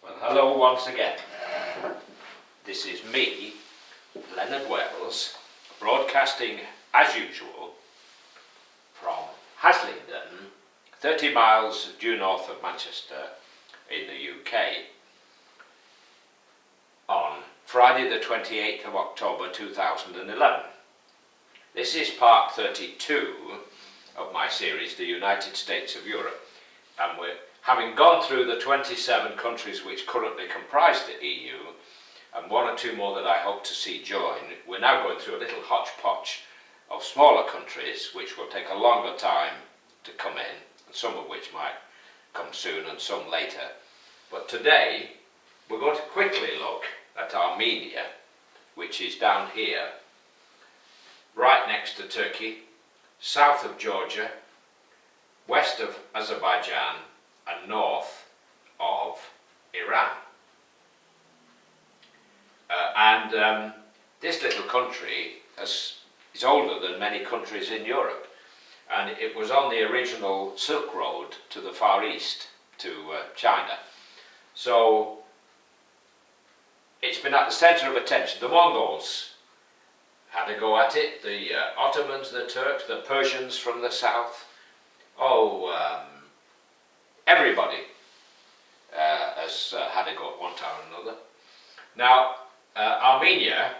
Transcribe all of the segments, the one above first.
Well, hello once again. This is me, Leonard Wells, broadcasting as usual from HASLINGDEN, 30 miles due north of Manchester in the UK, on Friday the 28th of October 2011. This is part 32 of my series, The United States of Europe, and we're having gone through the 27 countries which currently comprise the EU, and one or two more that I hope to see join, we're now going through a little hodgepodge of smaller countries which will take a longer time to come in, and some of which might come soon and some later. But today we're going to quickly look at Armenia, which is down here, right next to Turkey, south of Georgia, west of Azerbaijan, and north of Iran. This little country is older than many countries in Europe, and it was on the original Silk Road to the Far East, to China. So it's been at the centre of attention. The Mongols had a go at it, the Ottomans, the Turks, the Persians from the south. Everybody has had a go at one time or another. Now, Armenia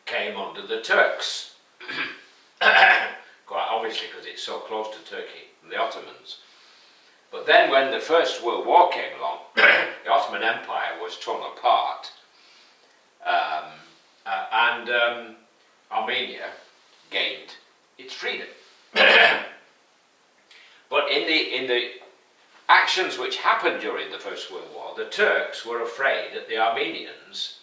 came under the Turks, quite obviously because it's so close to Turkey and the Ottomans. But then when the First World War came along, the Ottoman Empire was torn apart, and Armenia gained its freedom. But in the actions which happened during the First World War, the Turks were afraid that the Armenians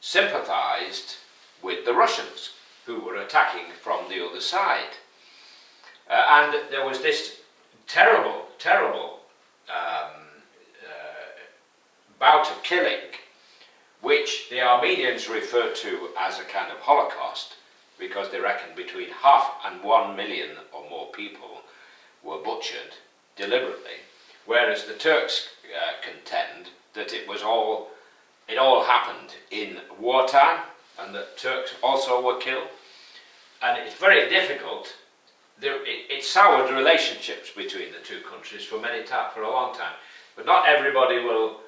sympathized with the Russians, who were attacking from the other side. And there was this terrible bout of killing, which the Armenians referred to as a kind of Holocaust, because they reckoned between 500,000 and 1 million or more people were butchered deliberately, whereas the Turks contend that it all happened in wartime, and that Turks also were killed. And it's very difficult. It soured relationships between the two countries for a long time. But not everybody will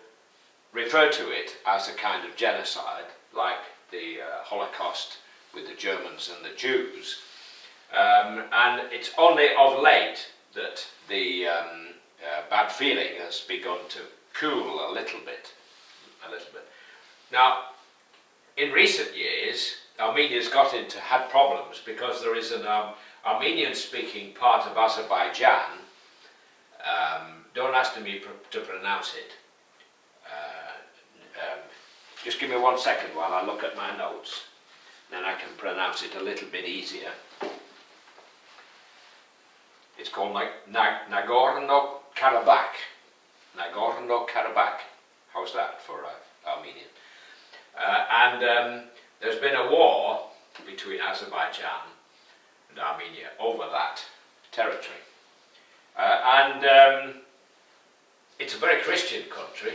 refer to it as a kind of genocide, like the Holocaust with the Germans and the Jews. And it's only of late that the bad feeling has begun to cool a little bit. Now, in recent years, Armenia's had problems because there is an Armenian-speaking part of Azerbaijan. Don't ask me to pronounce it. Just give me 1 second while I look at my notes. Then I can pronounce it a little bit easier. It's called Nagorno-Karabakh. Nagorno-Karabakh. How's that for Armenian? There's been a war between Azerbaijan and Armenia over that territory. It's a very Christian country.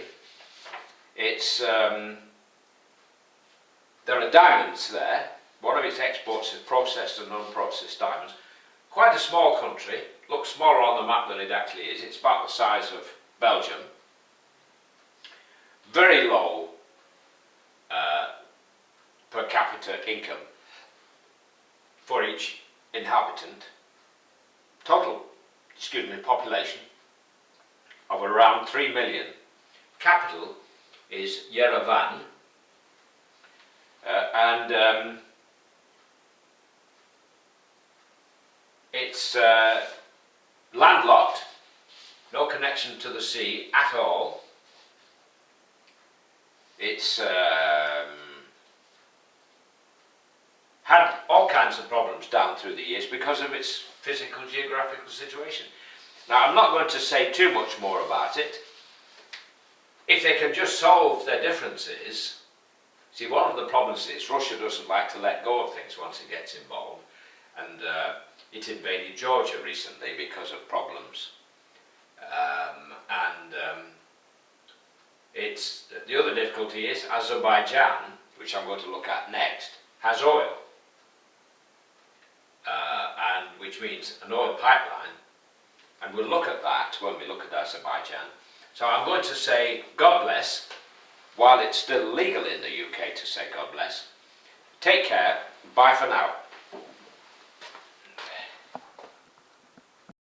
There are diamonds there. One of its exports is processed and unprocessed diamonds. Quite a small country, looks smaller on the map than it actually is. It's about the size of Belgium. Very low per capita income for each inhabitant. Total, population of around 3 million. Capital is Yerevan, and it's landlocked, no connection to the sea at all. It's had all kinds of problems down through the years because of its physical geographical situation. Now, I'm not going to say too much more about it. If they can just solve their differences. See, one of the problems is Russia doesn't like to let go of things once it gets involved, and it invaded Georgia recently because of problems. it's the other difficulty is Azerbaijan, which I'm going to look at next, has oil, and which means an oil pipeline, and we'll look at that when we look at Azerbaijan. So I'm going to say God bless, while it's still legal in the UK to say God bless. Take care, bye for now.